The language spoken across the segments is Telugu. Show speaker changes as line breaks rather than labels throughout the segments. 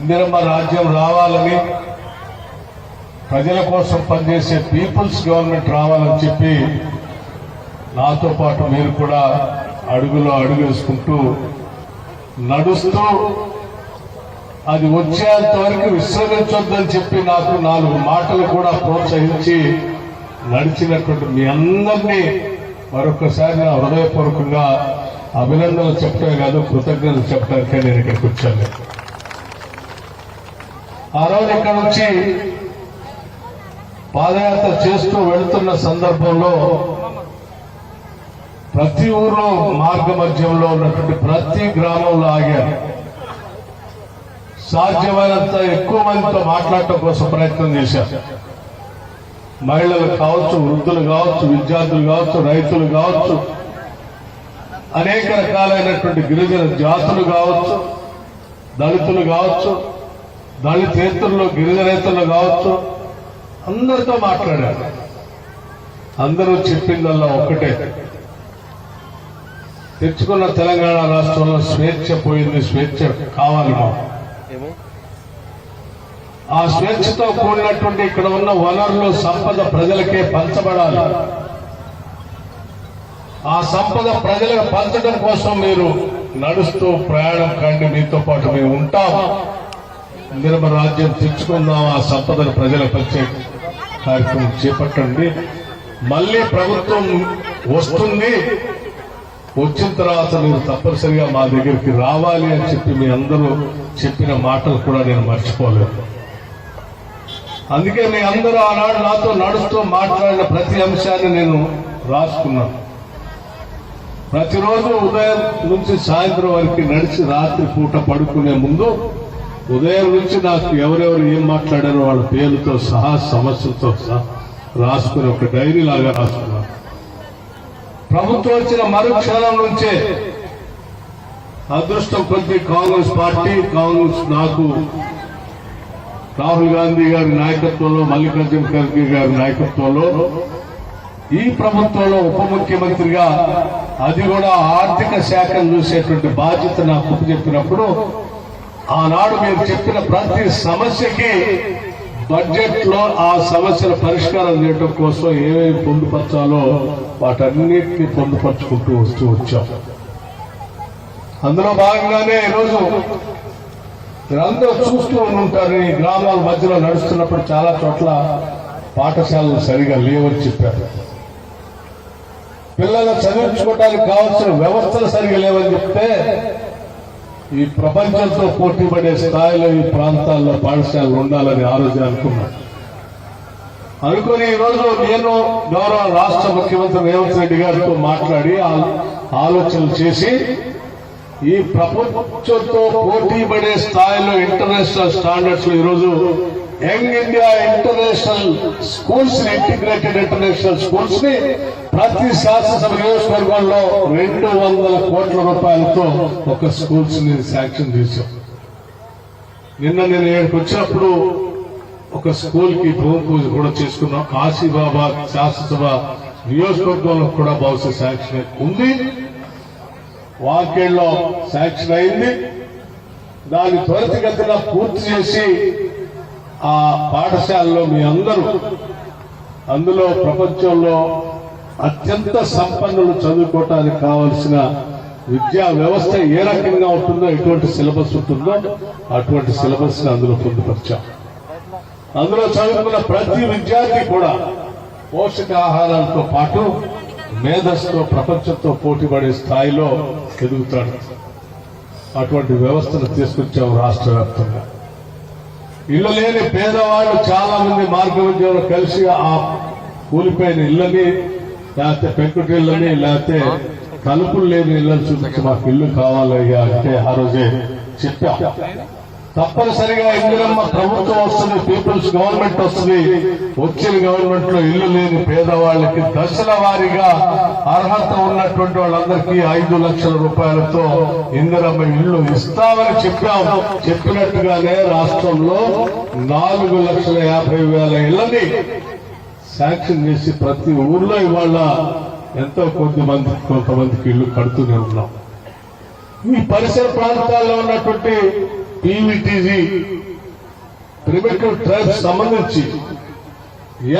ఇందిరమ్మ రాజ్యం రావాలని, ప్రజల కోసం పనిచేసే పీపుల్స్ గవర్నమెంట్ రావాలని చెప్పి నాతో పాటు మీరు కూడా అడుగులో అడుగు వేసుకుంటూ నడుస్తూ అది వచ్చేంత వరకు విశ్రమించొద్దని చెప్పి నాకు 4 మాటలు కూడా ప్రోత్సహించి నడిచినటువంటి మీ అందరినీ మరొకసారి నా హృదయపూర్వకంగా అభినందనలు చెప్పడమే కాదు, కృతజ్ఞతలు చెప్పడానికే నేను ఇక్కడికి వచ్చాను. ఆ రోజు ఇక్కడ నుంచి పాదయాత్ర చేస్తూ వెళుతున్న సందర్భంలో ప్రతి ఊర్లో మార్గ మధ్యంలో ఉన్నటువంటి ప్రతి గ్రామంలో ఆగారు. సాధ్యమైనంత ఎక్కువ మందితో మాట్లాడటం కోసం ప్రయత్నం చేశారు. మహిళలు కావచ్చు, వృద్ధులు కావచ్చు, విద్యార్థులు కావచ్చు, రైతులు కావచ్చు, అనేక రకాలైనటువంటి గిరిజన జాతులు కావచ్చు, దళితులు కావచ్చు, దళితేతరులు గిరిజనేతరులు కావచ్చు, అందరితో మాట్లాడారు. అందరూ చెప్పిందల్లా ఒక్కటే, తెచ్చుకున్న తెలంగాణ రాష్ట్రంలో స్వేచ్ఛ పోయింది, స్వేచ్ఛ కావాలి మాకు. ఆ స్వేచ్ఛతో కూడినటువంటి ఇక్కడ ఉన్న వనరులు, సంపద ప్రజలకే పంచబడాలి. ఆ సంపద ప్రజలకు పంచడం కోసం మీరు నడుస్తూ ప్రయాణం కండి, మీతో పాటు మేము ఉంటాం. ఇందిరమ్మ రాజ్యం తెచ్చుకుందాం, ఆ సంపదను ప్రజలకు పంచే కార్యక్రమం చేపట్టండి. మళ్ళీ ప్రభుత్వం వస్తుంది, వచ్చిన తర్వాత మీరు తప్పనిసరిగా మా దగ్గరికి రావాలి అని చెప్పి మీ అందరూ చెప్పిన మాటలు కూడా నేను మర్చిపోలేదు. అందుకే మీ అందరూ ఆనాడు నాతో నడుస్తూ మాట్లాడిన ప్రతి అంశాన్ని నేను రాసుకున్నాను. ప్రతిరోజు ఉదయం నుంచి సాయంత్రం వరకు నడిచి రాత్రి పూట పడుకునే ముందు ఉదయం నుంచి నాకు ఎవరెవరు ఏం మాట్లాడారో వాళ్ళ పేర్లతో సహా, సమస్యలతో సహా రాసుకుని ఒక డైరీ లాగా రాసుకున్నాను. ప్రభుత్వం వచ్చిన మరుక్షణం నుంచే అదృష్టం కొద్ది కాంగ్రెస్ పార్టీ, కాంగ్రెస్ నాకు రాహుల్ గాంధీ గారి నాయకత్వంలో, మల్లికార్జున ఖర్గే గారి నాయకత్వంలో ఈ ప్రభుత్వంలో ఉప ముఖ్యమంత్రిగా, అది కూడా ఆర్థిక శాఖను చూసేటువంటి బాధ్యత నాకు చెప్పినప్పుడు ఆనాడు మీరు చెప్పిన ప్రతి సమస్యకి బడ్జెట్ లో ఆ సమస్యల పరిష్కారం చేయడం కోసం ఏమేమి పొందుపరచాలో వాటన్నిటిని పొందుపరుచుకుంటూ వచ్చాం. అందులో భాగంగానే ఈరోజు మీరందరూ చూస్తూ ఉంటారు, ఈ గ్రామాల మధ్యలో నడుస్తున్నప్పుడు చాలా చోట్ల పాఠశాలలు సరిగా లేవని చెప్పారు. పిల్లలు చదివించుకోవడానికి కావాల్సిన వ్యవస్థలు సరిగా లేవని చెప్తే ఈ ప్రపంచంతో పోటీ పడే స్థాయిలో ఈ ప్రాంతాల్లో పాఠశాలలు ఉండాలని ఆ రోజు అనుకుని ఈరోజు నేను గౌరవ రాష్ట్ర ముఖ్యమంత్రి రేవంత్ రెడ్డి గారితో మాట్లాడి ఆలోచనలు చేసి ఈ ప్రపంచంతో పోటీ పడే స్థాయిలో ఇంటర్నేషనల్ స్టాండర్డ్స్ లో ఈరోజు young India international schools, integrated international schools ని ప్రతి శాసనసభ నియోజకవర్గంలో 200 కోట్ల రూపాయలతో ఒక స్కూల్స్ ని శాంక్షన్ చేశాం. నిన్న నేను ఇక్కడికి వచ్చినప్పుడు ఒక స్కూల్ కి భూమి పూజ కూడా చేసుకున్నాం. ఆసిఫాబాద్ శాసనసభ నియోజకవర్గంలో కూడా బహుశా శాంక్షన్ ఉంది, వాకేళ్లో శాంక్షన్ అయింది. దాన్ని త్వరితగతిన పూర్తి చేసి ఆ పాఠశాలలో మీ అందరూ, అందులో ప్రపంచంలో అత్యంత సంపన్నులు చదువుకోవటానికి కావలసిన విద్యా వ్యవస్థ ఏ రకంగా ఉంటుందో, ఎటువంటి సిలబస్ ఉంటుందో అటువంటి సిలబస్ ని అందులో పొందుపరిచాం. అందులో చదువుకున్న ప్రతి విద్యార్థి కూడా పోషకాహారాలతో పాటు మేధస్సుతో ప్రపంచంతో పోటీ పడే స్థాయిలో ఎదుగుతాడు. అటువంటి వ్యవస్థను తీసుకొచ్చాం రాష్ట్ర వ్యాప్తంగా. ఇళ్లు లేని పేదవాళ్ళు చాలా మంది మార్గమధ్యంలో కలిసి ఆ కూలిపోయిన ఇళ్లని, లేకపోతే పెంకుటిళ్ళని, లేకపోతే తలుపులు లేని ఇళ్లను చూపించి మాకు ఇల్లు కావాలయ్యా అంటే ఆ రోజే చెప్పాం. తప్పనిసరిగా ఇందిరమ్మ ప్రభుత్వం వస్తుంది, పీపుల్స్ గవర్నమెంట్ వస్తుంది. వచ్చిన గవర్నమెంట్ లో ఇల్లు లేని పేదవాళ్ళకి దశల వారీగా అర్హత ఉన్నటువంటి వాళ్ళందరికీ 5 లక్షల రూపాయలతో ఇందిరమ్మ ఇల్లు ఇస్తామని చెప్పాం. చెప్పినట్టుగానే రాష్ట్రంలో 4,50,000 ఇళ్లని శాంక్షన్ చేసి ప్రతి ఊర్లో ఇవాళ ఎంతో కొంతమందికి ఇల్లు కడుతూనే ఉన్నాం. ఈ పరిసర ప్రాంతాల్లో ఉన్నటువంటి పీవీటీజీ ప్రిమిటివ్ ట్రైబ్స్ సంబంధించి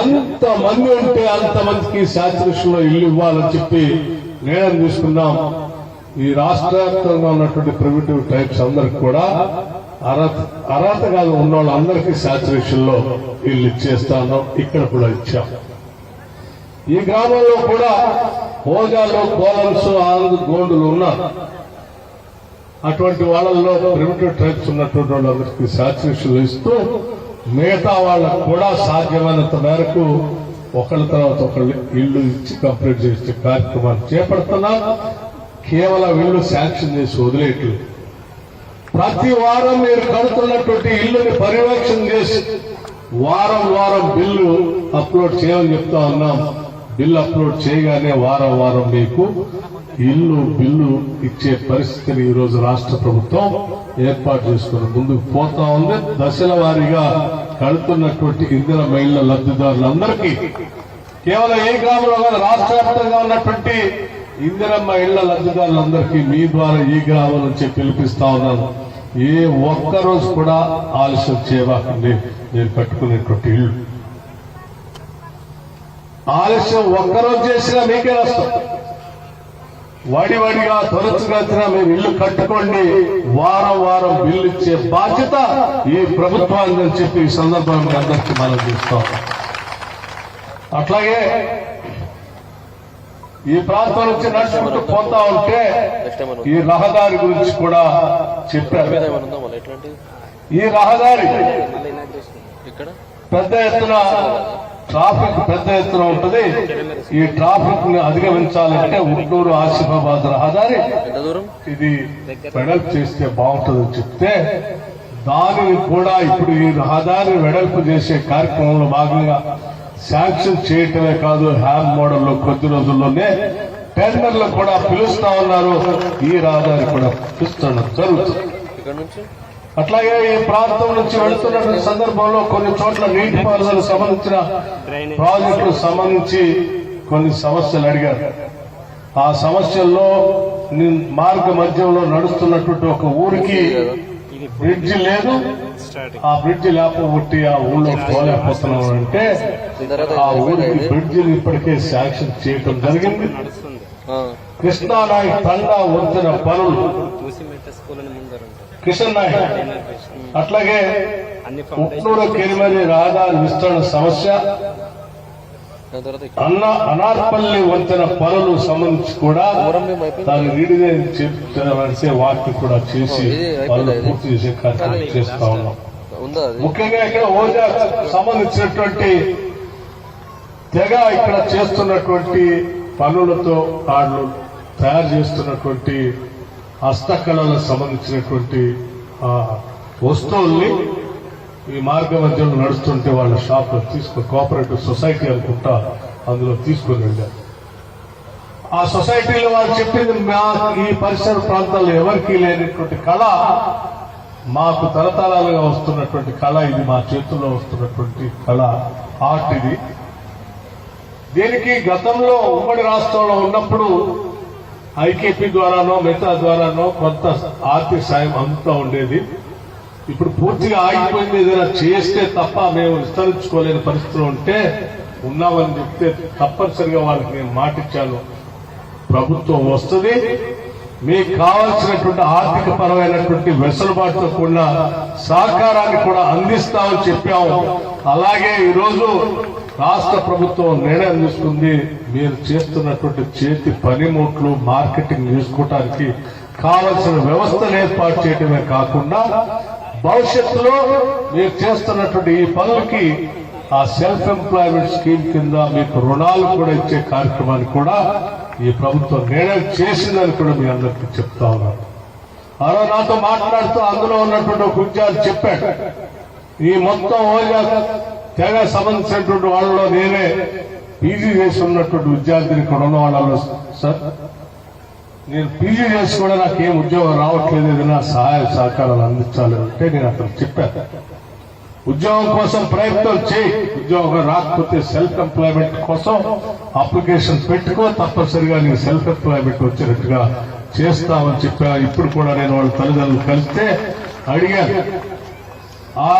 ఎంత మంది ఉంటే అంతమందికి శాచురేషన్ లో ఇల్లు ఇవ్వాలని చెప్పి నిర్ణయం తీసుకున్నాం. ఈ రాష్ట్ర వ్యాప్తంగా ఉన్నటువంటి ప్రిమిటివ్ ట్రైబ్స్ అందరికి కూడా అర్హతగా ఉన్న వాళ్ళందరికీ శాచురేషన్ లో ఇల్లు ఇచ్చేస్తాను. ఇక్కడ కూడా ఇచ్చాం. ఈ గ్రామంలో కూడా హోజాలు, కోలమ్స్, ఆంధ్ర, గోండులు ఉన్నారు. అటువంటి వాళ్ళల్లో ప్రిమిటివ్ ట్రైబ్స్ ఉన్నటువంటి వాళ్ళందరికీ శాచురేషన్ ఇస్తూ మిగతా వాళ్ళకు కూడా సాధ్యమైనంత మేరకు ఒకళ్ళ తర్వాత ఒకళ్ళు ఇళ్లు ఇచ్చి కంప్లీట్ చేసే కార్యక్రమాన్ని చేపడుతున్నాం. కేవలం ఇళ్లు శాంక్షన్ చేసి వదిలేయట్లేదు. ప్రతి వారం మీరు కడుతున్నటువంటి ఇల్లుని పర్యవేక్షణ చేసి వారం వారం బిల్లు అప్లోడ్ చేయమని చెప్తా ఉన్నాం. బిల్లు అప్లోడ్ చేయగానే వారం వారం మీకు బిల్లు ఇచ్చే పరిస్థితిని ఈ రోజు రాష్ట్ర ప్రభుత్వం ఏర్పాటు చేసుకుని ముందుకు పోతా ఉంది. దశల వారీగా కడుతున్నటువంటి ఇందిర మహిళల లబ్ధిదారులందరికీ కేవలం ఏ గ్రామంలో కాదు రాష్ట్ర వ్యాప్తంగా ఉన్నటువంటి ఇందిరమ్మ ఇళ్ల లబ్ధిదారులందరికీ మీ ద్వారా ఈ గ్రామం నుంచి పిలిపిస్తా ఉన్నాను. ఏ ఒక్కరోజు కూడా ఆలస్యం చేయవాకండి. నేను కట్టుకునేటువంటి ఇల్లు ఆలస్యం ఒక్కరోజు చేసినా మీకే నష్టం. వాడిగా త్వరచుగా మీరు ఇల్లు కట్టుకోండి. వారం వారం బిల్లు ఇచ్చే బాధ్యత ఈ ప్రభుత్వానికి అని చెప్పి ఈ సందర్భంగా అందరికీ మనం చూస్తాం. అట్లాగే ఈ ప్రాంతం నుంచి నడుచుకుంటూ పోతా ఉంటే ఈ రహదారి గురించి కూడా చెప్పారు. ఈ రహదారి పెద్ద ఎత్తున ట్రాఫిక్ ఉంటుంది. ఈ ట్రాఫిక్ ని అధిగమించాలంటే ఉట్నూరు ఆసిఫాబాద్ రహదారి ఇది వెడల్పు చేస్తే బాగుంటుందని చెప్తే దానిని కూడా ఇప్పుడు ఈ రహదారిని వెడల్పు చేసే కార్యక్రమంలో భాగంగా శాంక్షన్ చేయటమే కాదు, హ్యామ్ మోడల్లో కొద్ది రోజుల్లోనే టెండర్లు కూడా పిలుస్తా ఉన్నారు. ఈ రహదారి కూడా పిలుస్తున్న జరుగుతుంది. అట్లాగే ఈ ప్రాంతం నుంచి వెళ్తున్న సందర్భంలో కొన్ని చోట్ల నీటిపారుదలకు సంబంధించిన ప్రాజెక్టులకు సంబంధించి కొన్ని సమస్యలు అడిగారు. ఆ సమస్యల్లో మార్గ మధ్యంలో నడుస్తున్నటువంటి ఒక ఊరికి బ్రిడ్జి లేదు. ఆ బ్రిడ్జి లేకపోతే ఆ ఊళ్ళో పోలేకపోతున్నాం అంటే ఆ ఊరికి బ్రిడ్జిని ఇప్పటికే శాంక్షన్ చేయడం జరిగింది. కృష్ణానాయక్ తండా వంతెన పనులు కిషన్ నాయక్, అట్లాగే ఉట్నూరు కెరిమరి రహదారి విస్తరణ సమస్య, అనార్పల్లి వంతెన పనులు సంబంధించి కూడా దాన్ని రీడిజైన్ చేసే వాటిని కూడా చేసి పనులు పూర్తి చేసే కార్యక్రమం చేస్తా ఉన్నాం. ముఖ్యంగా ఇక్కడ ఓజా సంబంధించినటువంటి తెగ ఇక్కడ చేస్తున్నటువంటి పనులతో వాళ్ళు తయారు చేస్తున్నటువంటి హస్తకళలకు సంబంధించినటువంటి వస్తువుల్ని ఈ మార్గ మధ్యలో నడుస్తుంటే వాళ్ళ షాప్ లో కోఆపరేటివ్ సొసైటీ అనుకుంటా అందులో తీసుకుని వెళ్ళారు. ఆ సొసైటీలో వాళ్ళు చెప్పింది ఈ పరిసర ప్రాంతాల్లో ఎవరికీ లేనటువంటి కళ మాకు తరతరాలుగా వస్తున్నటువంటి కళ, ఇది మా చేతుల్లో వస్తున్నటువంటి కళ, ఆర్ట్ ఇది. దీనికి గతంలో ఉమ్మడి రాష్ట్రంలో ఉన్నప్పుడు ఐకేపీ ద్వారానో మిగతా ద్వారానో కొంత ఆర్థిక సాయం అందుతూ ఉండేది. ఇప్పుడు పూర్తిగా ఆగిపోయింది. ఏదైనా చేస్తే తప్ప మేము విస్తరించుకోలేని పరిస్థితిలో ఉంటే ఉన్నామని చెప్తే తప్పనిసరిగా వాళ్ళకి నేను మాటిచ్చాను, ప్రభుత్వం వస్తుంది, మీకు కావాల్సినటువంటి ఆర్థిక పరమైనటువంటి వెసులుబాటుతో కూడిన సహకారాన్ని కూడా అందిస్తామని చెప్పాము. అలాగే ఈరోజు రాష్ట్ర ప్రభుత్వం నిర్ణయం తీసుకుంది. మీరు చేస్తున్నటువంటి చేతి పనిముట్లు మార్కెటింగ్ చేసుకోవడానికి కావలసిన వ్యవస్థను ఏర్పాటు చేయడమే కాకుండా భవిష్యత్తులో మీరు చేస్తున్నటువంటి ఈ పనులకి ఆ సెల్ఫ్ ఎంప్లాయ్మెంట్ స్కీమ్ కింద మీకు రుణాలు కూడా ఇచ్చే కార్యక్రమాన్ని కూడా ఈ ప్రభుత్వం నిర్ణయం చేసిందని కూడా మీ అందరికీ చెప్తా ఉన్నారు. అలా నాతో మాట్లాడుతూ అందులో ఉన్నటువంటి ఒక ఉద్యోగి చెప్పాడు, ఈ మొత్తం ఓజా తెగ సంబంధించినటువంటి వాళ్ళలో నేనే పీజీ చేసి ఉన్నటువంటి విద్యార్థిని ఇక్కడ ఉన్న వాళ్ళలో, సార్ నేను పీజీ చేసి కూడా నాకేం ఉద్యోగం రావట్లేదు, ఏదైనా సహాయ సహకారాలు అందించాలి అంటే నేను అక్కడ చెప్పాను, ఉద్యోగం కోసం ప్రయత్నం చేయి, ఉద్యోగం రాకపోతే సెల్ఫ్ ఎంప్లాయ్మెంట్ కోసం అప్లికేషన్ పెట్టుకో, తప్పనిసరిగా నేను సెల్ఫ్ ఎంప్లాయ్మెంట్ వచ్చేటట్టుగా చేస్తామని చెప్పా. ఇప్పుడు కూడా నేను వాళ్ళ తల్లిదండ్రులు కలిస్తే అడిగాను. ఆ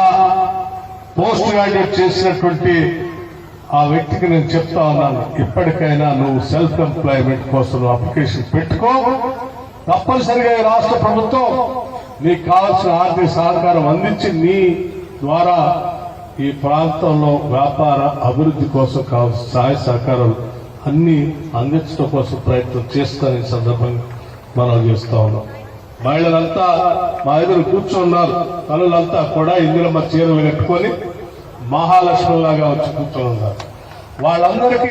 పోస్ట్ గ్రాడ్యుయేట్ చేసినటువంటి ఆ వ్యక్తికి నేను చెప్తా ఉన్నాను, ఇప్పటికైనా నువ్వు సెల్ఫ్ ఎంప్లాయ్మెంట్ కోసం నువ్వు అప్లికేషన్ పెట్టుకో. తప్పనిసరిగా ఈ రాష్ట్ర ప్రభుత్వం నీకు కావాల్సిన ఆర్థిక సహకారం అందించి నీ ద్వారా ఈ ప్రాంతంలో వ్యాపార అభివృద్ధి కోసం కావాల్సిన సహాయ సహకారాలు అన్ని అందించడం కోసం ప్రయత్నం చేస్తానని సందర్భంగా మనం చేస్తా ఉన్నాం. మహిళలంతా మా ఎదురు కూర్చున్నారు, తల్లులంతా కూడా ఇందులో చీరలు కట్టుకొని మహాలక్ష్మిలాగా వచ్చి కూర్చొని ఉన్నారు. వాళ్ళందరికీ